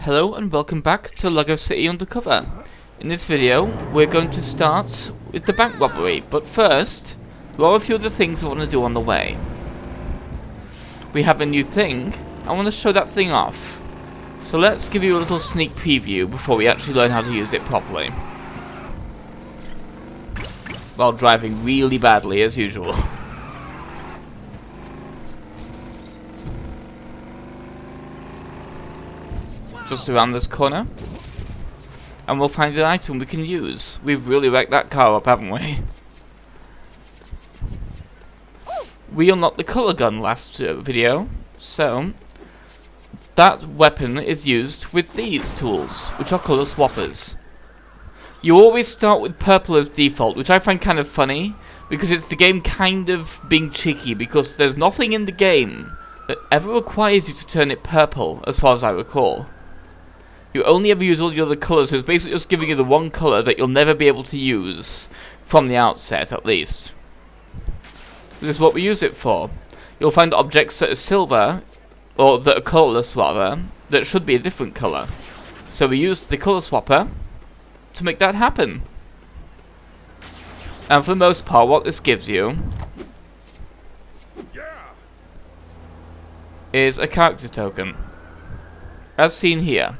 Hello and welcome back to LEGO City Undercover. In this video, we're going to start with the bank robbery, but first, there are a few other things I want to do on the way. We have a new thing. I want to show that thing off. So let's give you a little sneak preview before we actually learn how to use it properly. While driving really badly as usual. Just around this corner, and we'll find an item we can use. We've really wrecked that car up, haven't we? We unlocked the colour gun last video, so that weapon is used with these tools, which are colour swappers. You always start with purple as default, which I find kind of funny, because it's the game kind of being cheeky, because there's nothing in the game that ever requires you to turn it purple, as far as I recall. You only ever use all the other colours, so it's basically just giving you the one colour that you'll never be able to use, from the outset at least. This is what we use it for. You'll find objects that are silver, or that are colourless rather, that should be a different colour. So we use the colour swapper to make that happen. And for the most part, what this gives you is a character token, as seen here.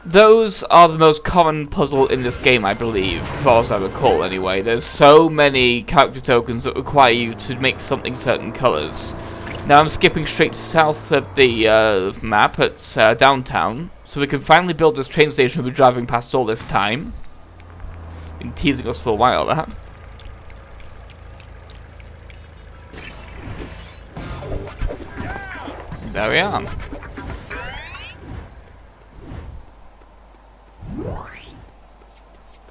Those are the most common puzzle in this game, I believe, as far as I recall anyway. There's so many character tokens that require you to make something certain colours. Now I'm skipping straight to south of the map at downtown, so we can finally build this train station we've been driving past all this time. Been teasing us for a while, that. There we are.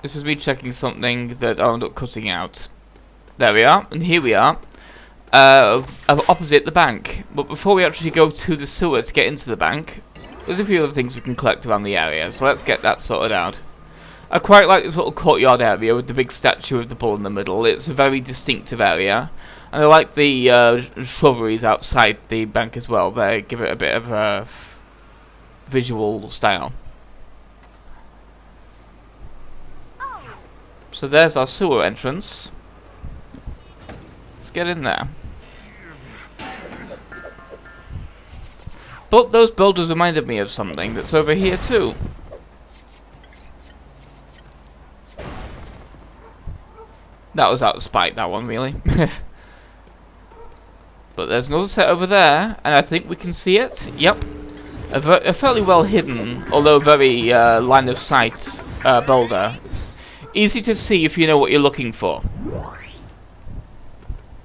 This was me checking something that I ended up cutting out. There we are, and here we are, opposite the bank. But before we actually go to the sewer to get into the bank, there's a few other things we can collect around the area, so let's get that sorted out. I quite like this little courtyard area with the big statue of the bull in the middle. It's a very distinctive area, and I like the shrubberies outside the bank as well. They give it a bit of a visual style. So there's our sewer entrance. Let's get in there. But those builders reminded me of something that's over here too. That was out of spite, that one, really. But there's another set over there, and I think we can see it. Yep. A fairly well hidden, although very line of sight boulder. Easy to see if you know what you're looking for,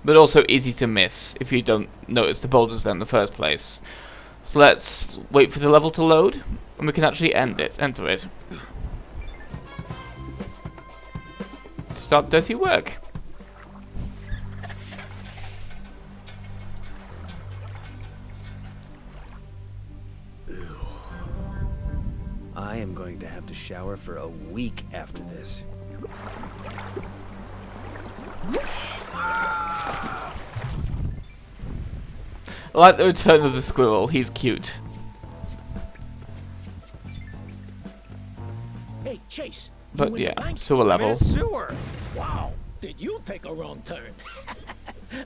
but also easy to miss if you don't notice the boulders there in the first place. So let's wait for the level to load, and we can actually enter it. Start dirty work. Ew. I am going to have to shower for a week after this. I like the return of the squirrel, he's cute. Hey, Chase. But yeah, sewer level. Sewer. Wow, did you take a wrong turn?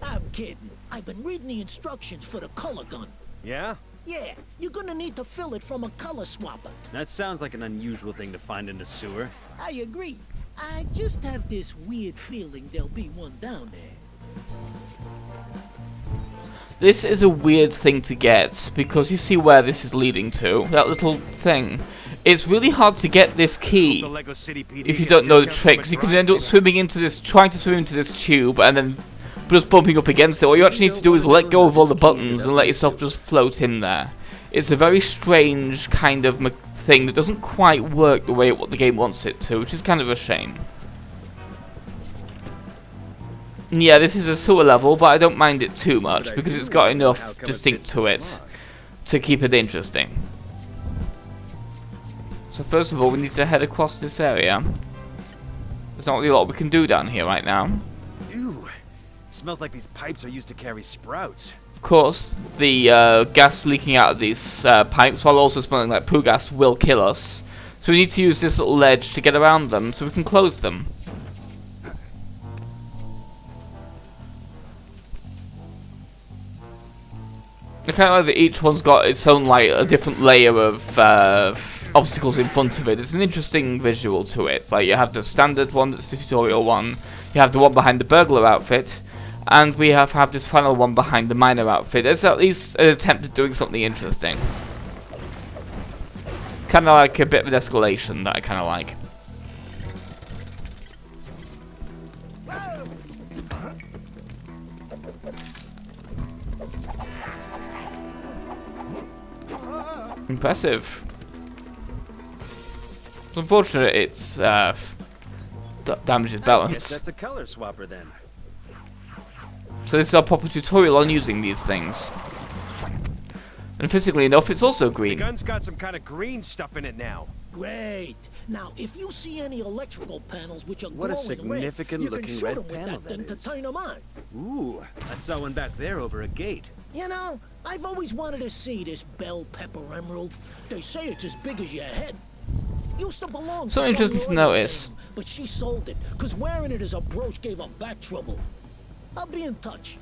I'm kidding. I've been reading the instructions for the color gun. Yeah? Yeah, you're gonna need to fill it from a color swapper. That sounds like an unusual thing to find in the sewer. I agree. I just have this weird feeling there'll be one down there. This is a weird thing to get, because you see where this is leading to, that little thing. It's really hard to get this key if you don't know the tricks. You can end up swimming into this, trying to swim into this tube, and then just bumping up against it. All you actually need to do is let go of all the buttons and let yourself just float in there. It's a very strange kind of thing that doesn't quite work the way what the game wants it to, which is kind of a shame. And yeah, this is a sewer level, but I don't mind it too much because it's got enough distinct to it to keep it interesting. So first of all, we need to head across this area. There's not really a lot we can do down here right now. Ew. It smells like these pipes are used to carry sprouts. Of course, the gas leaking out of these pipes, while also smelling like poo gas, will kill us. So we need to use this little ledge to get around them, so we can close them. I kind of like that each one's got its own, like, a different layer of obstacles in front of it. It's an interesting visual to it. Like, you have the standard one, that's the tutorial one, you have the one behind the burglar outfit, and we have this final one behind the miner outfit. It's at least an attempt at doing something interesting. Kind of like a bit of an escalation that I kind of like. Impressive. It's unfortunate it's damages balance. Guess that's a color swapper then. So this is our proper tutorial on using these things. And physically enough, it's also The green. gun's got some kind of green stuff in it now. Great. Now, if you see any electrical panels which are What a glowing significant red, you looking can shoot red them with panel that thing that to is. turn them on. Ooh, I saw one back there over a gate. You know, I've always wanted to see this bell pepper emerald. They say it's as big as your head. Used to belong So to interesting some to royal notice. dame, but she sold it, because wearing it as a brooch gave her back trouble. I'll be in touch.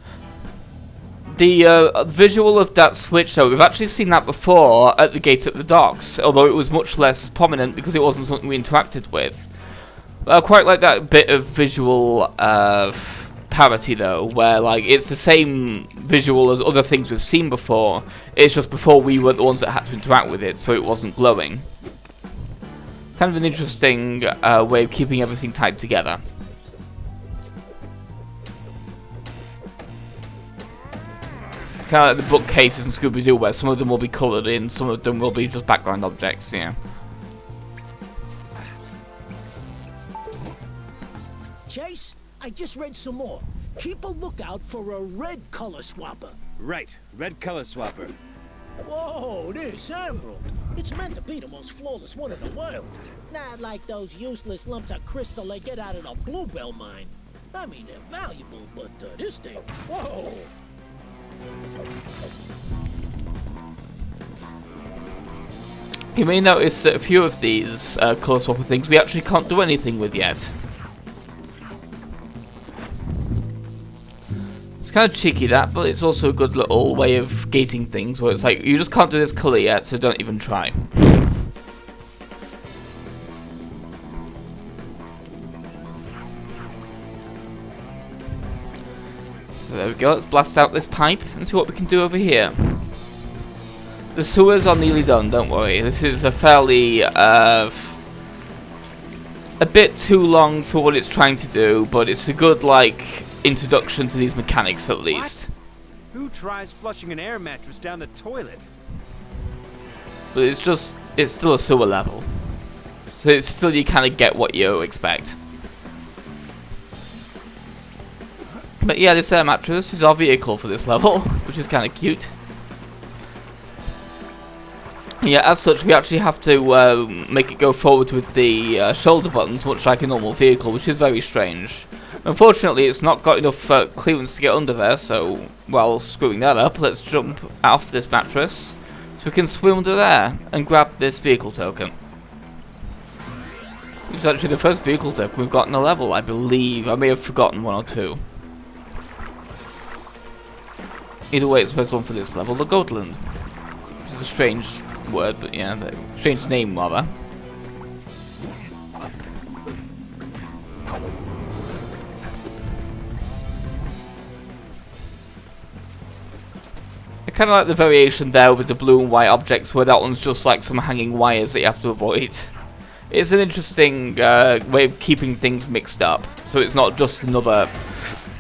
The visual of that switch, though, we've actually seen that before at the gate at the docks, although it was much less prominent because it wasn't something we interacted with. I quite like that bit of visual parity, though, where like it's the same visual as other things we've seen before. It's just before we were the ones that had to interact with it, so it wasn't glowing. Kind of an interesting way of keeping everything tied together. Kind of like the bookcases in Scooby-Doo, where some of them will be coloured in, some of them will be just background objects, yeah. Chase, I just read some more. Keep a lookout for a red color swapper. Right, red color swapper. Whoa, this emerald. It's meant to be the most flawless one in the world. Not like those useless lumps of crystal they get out of the bluebell mine. I mean, they're valuable, but this thing, whoa. You may notice that a few of these colour swapper things we actually can't do anything with yet. It's kind of cheeky that, but it's also a good little way of gating things where it's like, you just can't do this colour yet, so don't even try. So there we go, let's blast out this pipe and see what we can do over here. The sewers are nearly done, don't worry. This is a fairly, a bit too long for what it's trying to do, but it's a good, like, introduction to these mechanics at least. Who tries flushing an air mattress down the toilet? But it's still a sewer level. So it's still, you kind of get what you expect. But yeah, this air mattress is our vehicle for this level, which is kind of cute. Yeah, as such, we actually have to make it go forward with the shoulder buttons, much like a normal vehicle, which is very strange. Unfortunately, it's not got enough clearance to get under there, so, well, screwing that up, let's jump off this mattress, so we can swim under there and grab this vehicle token. It's actually the first vehicle token we've got in a level, I believe. I may have forgotten one or two. Either way, it's the first one for this level, the Goatland. Which is a strange word, but yeah, a strange name rather. I kind of like the variation there with the blue and white objects, where that one's just like some hanging wires that you have to avoid. It's an interesting way of keeping things mixed up, so it's not just another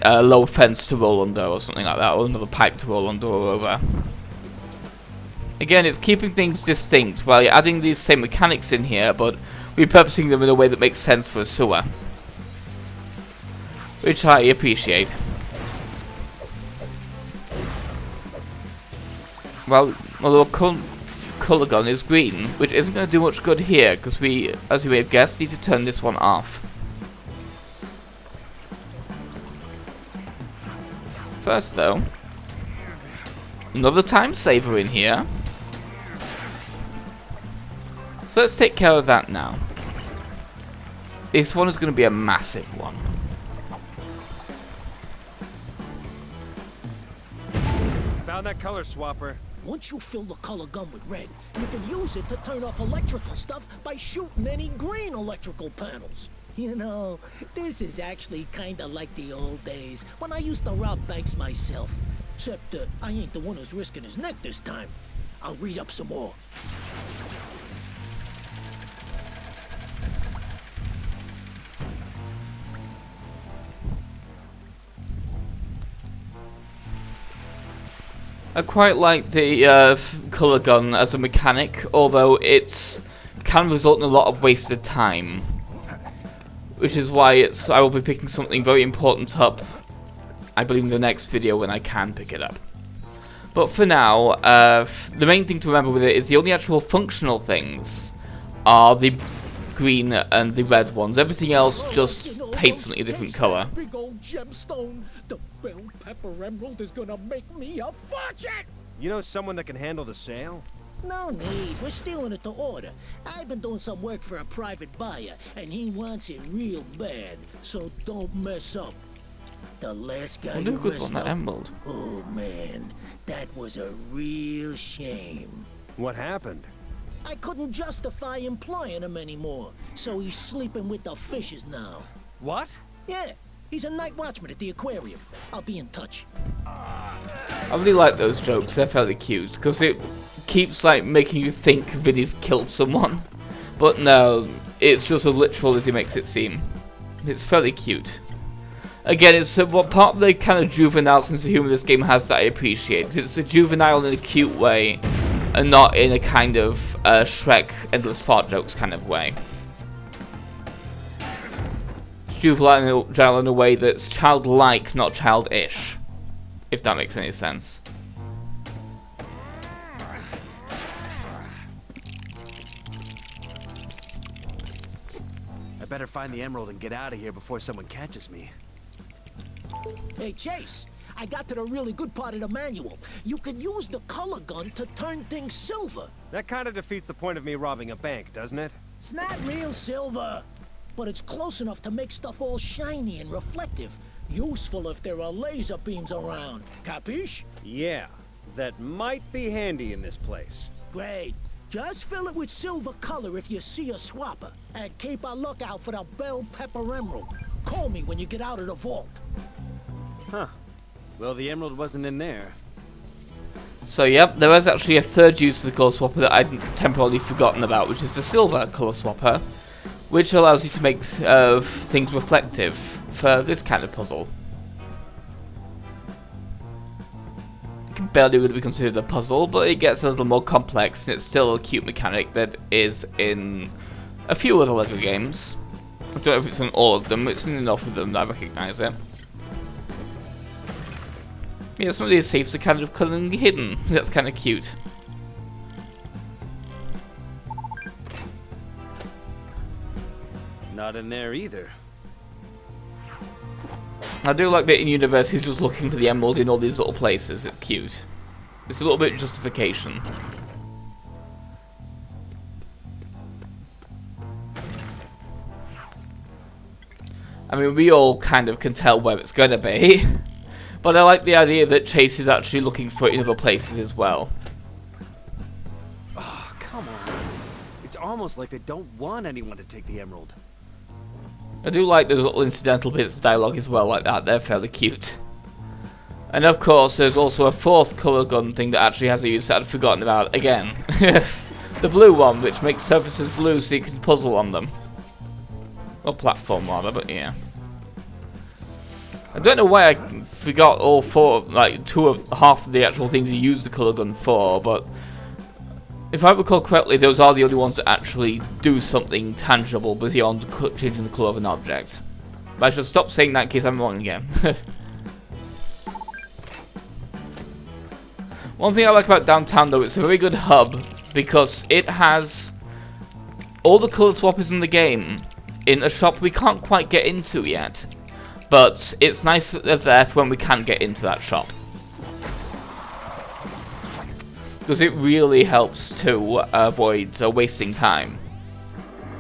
low fence to roll under or something like that, or another pipe to roll under or over. Again, it's keeping things distinct while you're adding these same mechanics in here, but repurposing them in a way that makes sense for a sewer, which I appreciate. Well, although current colour gun is green, which isn't going to do much good here, because we, as you may have guessed, need to turn this one off. First though, another time saver in here. So let's take care of that now. This one is going to be a massive one. Found that color swapper. Once you fill the color gun with red, you can use it to turn off electrical stuff by shooting any green electrical panels. You know, this is actually kinda like the old days when I used to rob banks myself. Except I ain't the one who's risking his neck this time. I'll read up some more. I quite like the colour gun as a mechanic, although it can result in a lot of wasted time. Which is why I will be picking something very important up, I believe, in the next video when I can pick it up. But for now, the main thing to remember with it is the only actual functional things are the green and the red ones. Everything else just paints something a different colour. Big old gemstone. The bell pepper emerald is gonna make me a fortune. You know someone that can handle the sale? No need. We're stealing it to order. I've been doing some work for a private buyer, and he wants it real bad. So don't mess up. The last guy Wonder who who could messed want that up. emerald. Oh man, that was a real shame. What happened? I couldn't justify employing him anymore, so he's sleeping with the fishes now. What? Yeah, he's a night watchman at the aquarium. I'll be in touch. I really like those jokes, they're fairly cute, because it keeps like making you think Vinny's killed someone. But no, it's just as literal as he makes it seem. It's fairly cute. Again, it's what part of the kind of juvenile sense of humor this game has that I appreciate. It's a juvenile in a cute way, and not in a kind of Shrek endless fart jokes kind of way. It's juvenile in a way that's childlike, not childish, if that makes any sense. I better find the emerald and get out of here before someone catches me. Hey, Chase, I got to the really good part of the manual. You can use the color gun to turn things silver. That kind of defeats the point of me robbing a bank, doesn't it? It's not real silver, but it's close enough to make stuff all shiny and reflective. Useful if there are laser beams around. Capiche? Yeah, that might be handy in this place. Great. Just fill it with silver color if you see a swapper. And keep a lookout for the bell pepper emerald. Call me when you get out of the vault. Huh. Well, the emerald wasn't in there. So yep, there is actually a third use of the colour swapper that I'd temporarily forgotten about, which is the silver colour swapper, which allows you to make things reflective for this kind of puzzle. It can barely really be considered a puzzle, but it gets a little more complex, and it's still a cute mechanic that is in a few other LEGO games. I don't know if it's in all of them, it's in enough of them that I recognise it. Yeah, some of these safes are kind of cunningly hidden. That's kind of cute. Not in there either. I do like that in universe he's just looking for the emerald in all these little places. It's cute. It's a little bit of justification. I mean, we all kind of can tell where it's gonna be. But I like the idea that Chase is actually looking for it in other places as well. Oh, come on. It's almost like they don't want anyone to take the emerald. I do like those little incidental bits of dialogue as well like that. They're fairly cute. And of course, there's also a fourth colour gun thing that actually has a use that I'd forgotten about again. The blue one, which makes surfaces blue so you can puzzle on them. Or platform rather, but yeah. I don't know why I forgot all four, like half of the actual things you use the colour gun for, but if I recall correctly, those are the only ones that actually do something tangible beyond changing the colour of an object. But I should stop saying that in case I'm wrong again. One thing I like about downtown though, it's a very good hub because it has all the colour swappers in the game in a shop we can't quite get into yet. But it's nice that they're there for when we can get into that shop. because it really helps to avoid wasting time.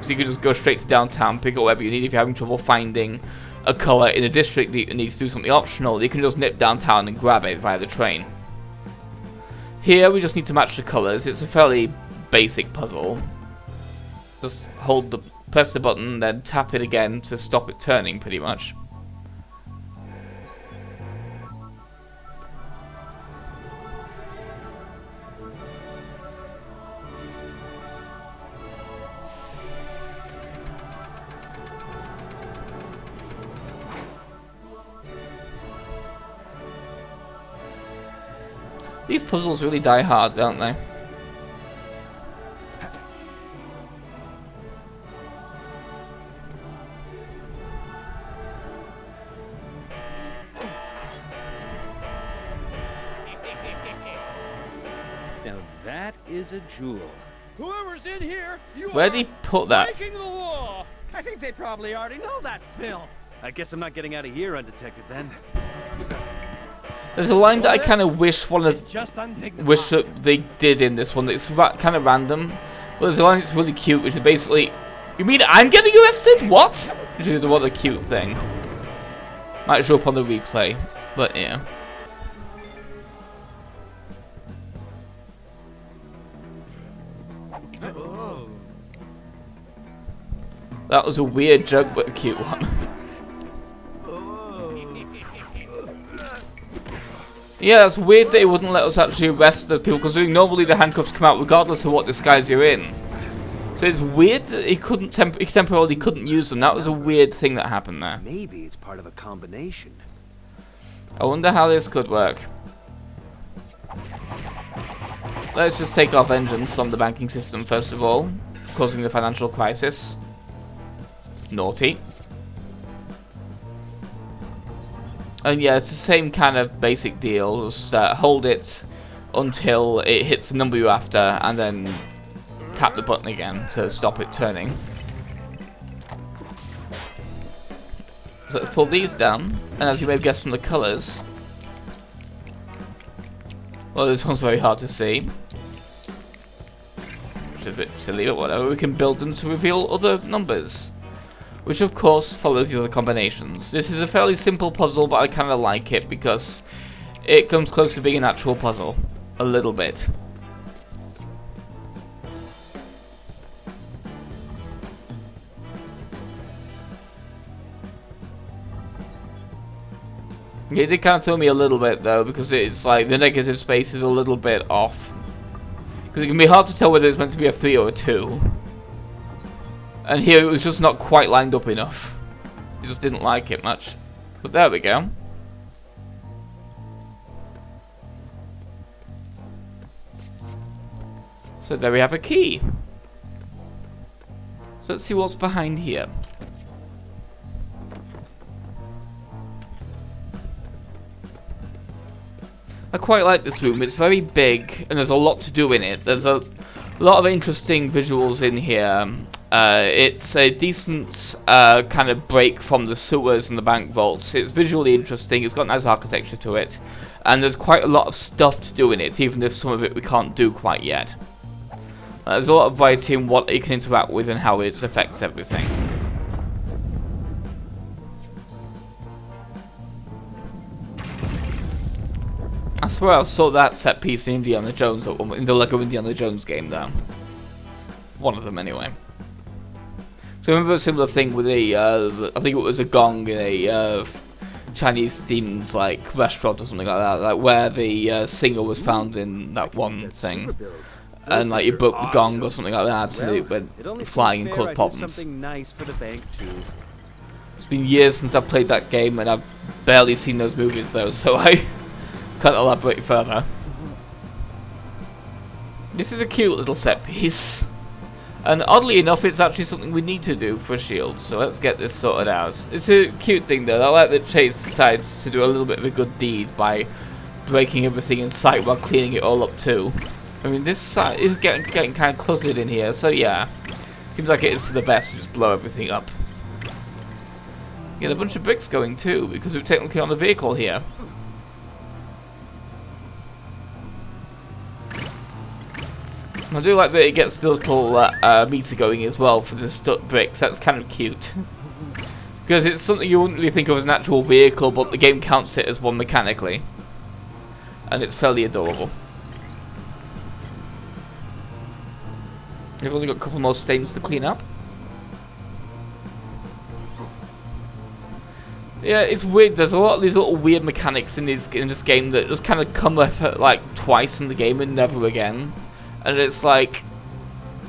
So you can just go straight to downtown, pick up whatever you need. If you're having trouble finding a colour in a district that needs to do something optional, you can just nip downtown and grab it via the train. Here we just need to match the colours. It's a fairly basic puzzle. Just press the button, then tap it again to stop it turning, pretty much. These puzzles really die hard, don't they? Now that is a jewel. Whoever's in here, you Where'd he put that? breaking the law. I think they probably already know that, Phil. I guess I'm not getting out of here undetected then. There's a line that I kind of wish Just undignified. wish that they did in this one. It's kind of random, but there's a line that's really cute, which is basically, "You mean I'm getting arrested? What?" Which is what a cute thing. Might show up on the replay, but yeah. That was a weird joke, but a cute one. Yeah, it's weird that it wouldn't let us actually arrest the people, because normally the handcuffs come out regardless of what disguise you're in. So it's weird that he couldn't he temporarily couldn't use them. That was a weird thing that happened there. Maybe it's part of a combination. I wonder how this could work. Let's just take our vengeance on the banking system first of all, causing the financial crisis. Naughty. And yeah, it's the same kind of basic deal. Just hold it until it hits the number you're after, and then tap the button again to stop it turning. So let's pull these down, and as you may have guessed from the colours, well, this one's very hard to see, which is a bit silly, but whatever. We can build them to reveal other numbers, which of course follows the other combinations. This is a fairly simple puzzle, but I kind of like it because it comes close to being an actual puzzle. A little bit. It did kind of throw me a little bit though, because it's like the negative space is a little bit off. Because it can be hard to tell whether it's meant to be a 3 or a 2. And here it was just not quite lined up enough. I just didn't like it much. But there we go. So there we have a key. So let's see what's behind here. I quite like this room. It's very big and there's a lot to do in it. There's a lot of interesting visuals in here. It's a decent kind of break from the sewers and the bank vaults. It's visually interesting, it's got nice architecture to it, and there's quite a lot of stuff to do in it, even if some of it we can't do quite yet. There's a lot of variety in what you can interact with and how it affects everything. I swear I saw that set piece in Indiana Jones, in the Lego Indiana Jones game though. One of them anyway. So I remember a similar thing with a, I think it was a gong in a Chinese themed like restaurant or something like that, like where the singer was found in that one thing, and like you broke the gong or something like that, and it went flying and caused problems. Something nice for the bank too. It's been years since I've played that game, and I've barely seen those movies though, so I can't elaborate further. This is a cute little set piece. And oddly enough, it's actually something we need to do for a shield, so let's get this sorted out. It's a cute thing though. I like that Chase decides to do a little bit of a good deed by breaking everything in sight while cleaning it all up too. I mean, this side is getting kind of cluttered in here, so yeah. Seems like it is for the best to just blow everything up. Get a bunch of bricks going too, because we're technically on the vehicle here. I do like that it gets the little meter going as well for the stuck bricks. That's kind of cute. Because it's something you wouldn't really think of as an actual vehicle, but the game counts it as one mechanically. And it's fairly adorable. We've only got a couple more stains to clean up. Yeah, it's weird. There's a lot of these little weird mechanics in this game that just kind of come up like twice in the game and never again. And it's like,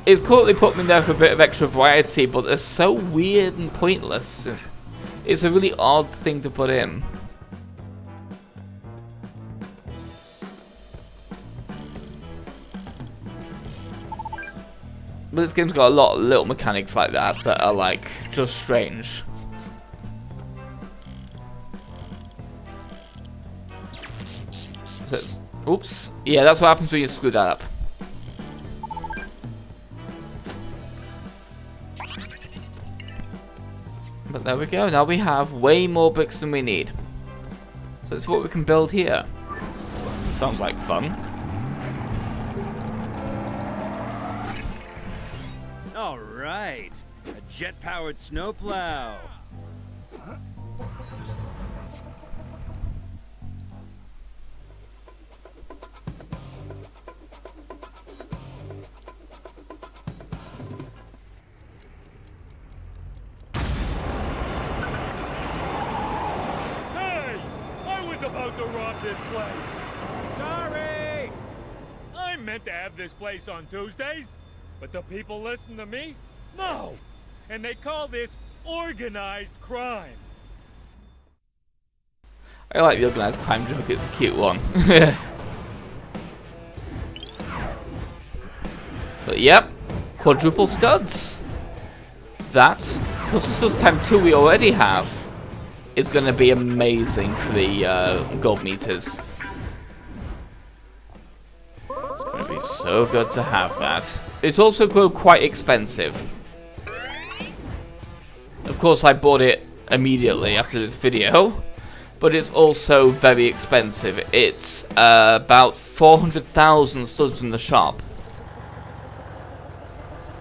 it's cool that they put them in there for a bit of extra variety, but they're so weird and pointless. It's a really odd thing to put in. But this game's got a lot of little mechanics like that that are like just strange. So, oops. Yeah, that's what happens when you screw that up. But there we go. Now we have way more bricks than we need. So that's what we can build here. Sounds like fun. All right, a jet-powered snowplow. Hey! I was about to rob this place. Sorry! I meant to have this place on Tuesdays. But the people listen to me? No! And they call this organized crime. I like the organized crime joke, it's a cute one. But yep, quadruple studs. That, plus the studs time 2 we already have, is going to be amazing for the gold meters. It's going to be so good to have that. It's also quite expensive. Of course, I bought it immediately after this video, but it's also very expensive. It's about 400,000 studs in the shop.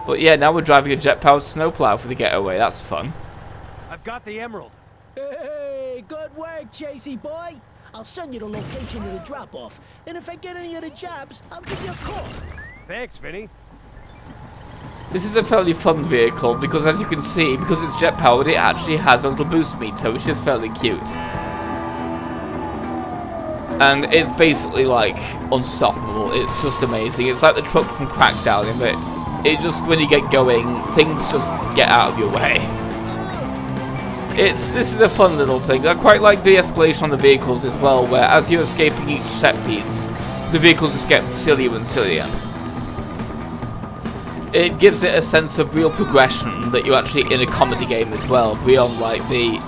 But yeah, now we're driving a jet-powered snowplow for the getaway. That's fun. I've got the emerald. Hey, good work, Chasey boy. I'll send you the location of the drop-off. And if I get any other jobs, I'll give you a call. Thanks, Vinny. This is a fairly fun vehicle because, as you can see, because it's jet-powered, it actually has a little boost meter, which is fairly cute. And it's basically like unstoppable. It's just amazing. It's like the truck from Crackdown in that it just, when you get going, things just get out of your way. This is a fun little thing. I quite like the escalation on the vehicles as well, where as you're escaping each set piece, the vehicles just get sillier and sillier. It gives it a sense of real progression that you're actually in a comedy game as well, beyond like the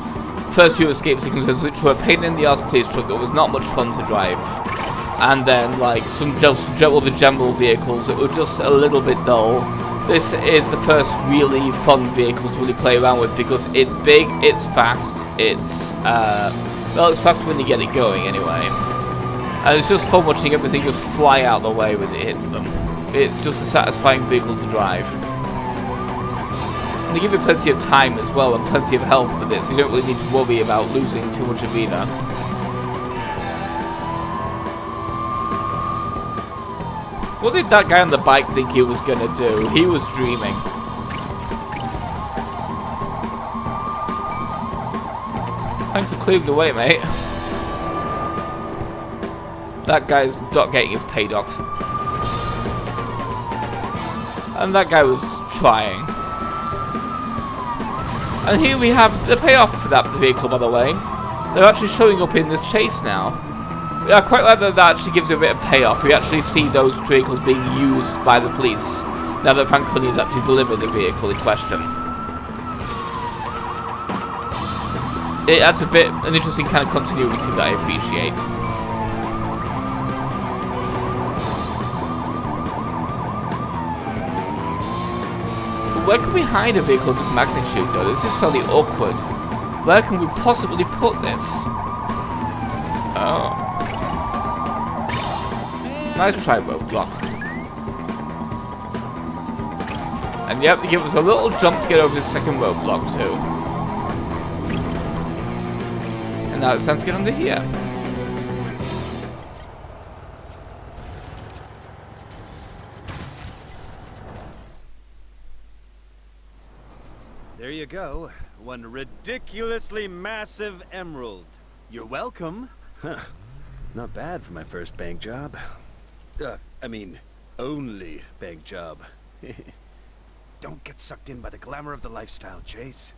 first few escape sequences, which were a pain in the ass police truck that was not much fun to drive, and then like some other general vehicles that were just a little bit dull. This is the first really fun vehicle to really play around with because it's big, it's fast, it's well, it's fast when you get it going anyway, and it's just fun watching everything just fly out the way when it hits them. It's just a satisfying vehicle to drive. And they give you plenty of time as well and plenty of health with it, so you don't really need to worry about losing too much of either. What did that guy on the bike think he was gonna do? He was dreaming. Thanks for clearing the way, mate. That guy's not getting his pay docked. And that guy was trying. And here we have the payoff for that vehicle, by the way. They're actually showing up in this chase now. I quite like that actually gives you a bit of payoff. We actually see those vehicles being used by the police now that Frank Honey has actually delivered the vehicle in question. It adds an interesting kind of continuity that I appreciate. Where can we hide a vehicle of this magnitude though? This is fairly awkward. Where can we possibly put this? Oh. Nice try, roadblock. And yep, they give us a little jump to get over this second roadblock too. And now it's time to get under here. There you go. One ridiculously massive emerald. You're welcome. Huh. Not bad for my first bank job. I mean, only bank job. Don't get sucked in by the glamour of the lifestyle, Chase.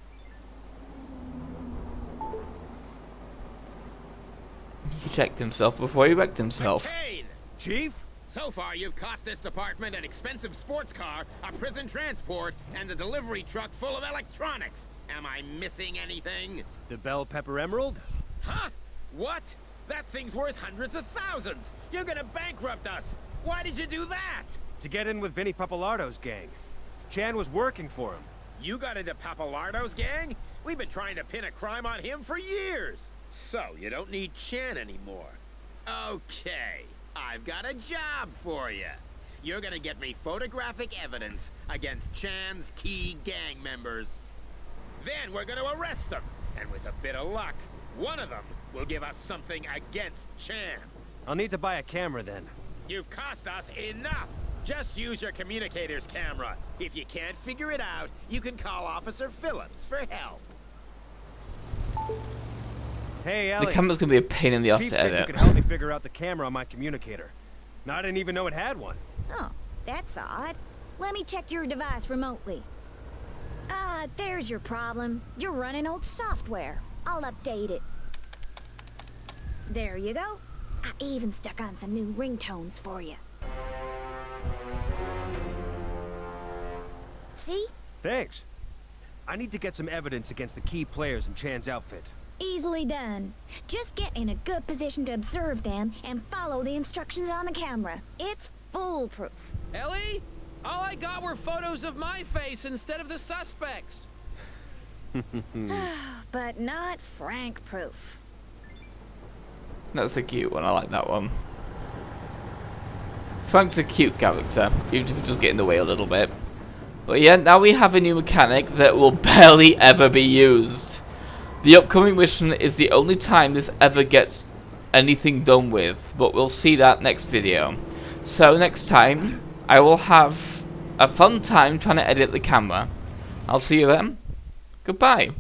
He checked himself before he wrecked himself. McCain! Chief? So far, you've cost this department an expensive sports car, a prison transport, and a delivery truck full of electronics. Am I missing anything? The bell pepper emerald? Huh? What? That thing's worth hundreds of thousands. You're gonna bankrupt us. Why did you do that? To get in with Vinny Papalardo's gang. Chan was working for him. You got into Papalardo's gang? We've been trying to pin a crime on him for years. So, you don't need Chan anymore. Okay, I've got a job for you. You're gonna get me photographic evidence against Chan's key gang members. Then we're gonna arrest them, and with a bit of luck, one of them will give us something against Chan. I'll need to buy a camera then. You've cost us enough. Just use your communicator's camera. If you can't figure it out, you can call Officer Phillips for help. Hey, Ellie. The camera's gonna be a pain in the ass Chief to said you edit. could help me figure out the camera on my communicator. I didn't even know it had one. Oh, that's odd. Let me check your device remotely. Ah, there's your problem. You're running old software. I'll update it. There you go. I even stuck on some new ringtones for you. See? Thanks. I need to get some evidence against the key players in Chan's outfit. Easily done. Just get in a good position to observe them and follow the instructions on the camera. It's foolproof. Ellie? All I got were photos of my face instead of the suspects. But not Frank-proof. That's a cute one, I like that one. Frank's a cute character, even if he does get in the way a little bit. But yeah, now we have a new mechanic that will barely ever be used. The upcoming mission is the only time this ever gets anything done with, but we'll see that next video. So next time, I will have a fun time trying to edit the camera. I'll see you then. Goodbye.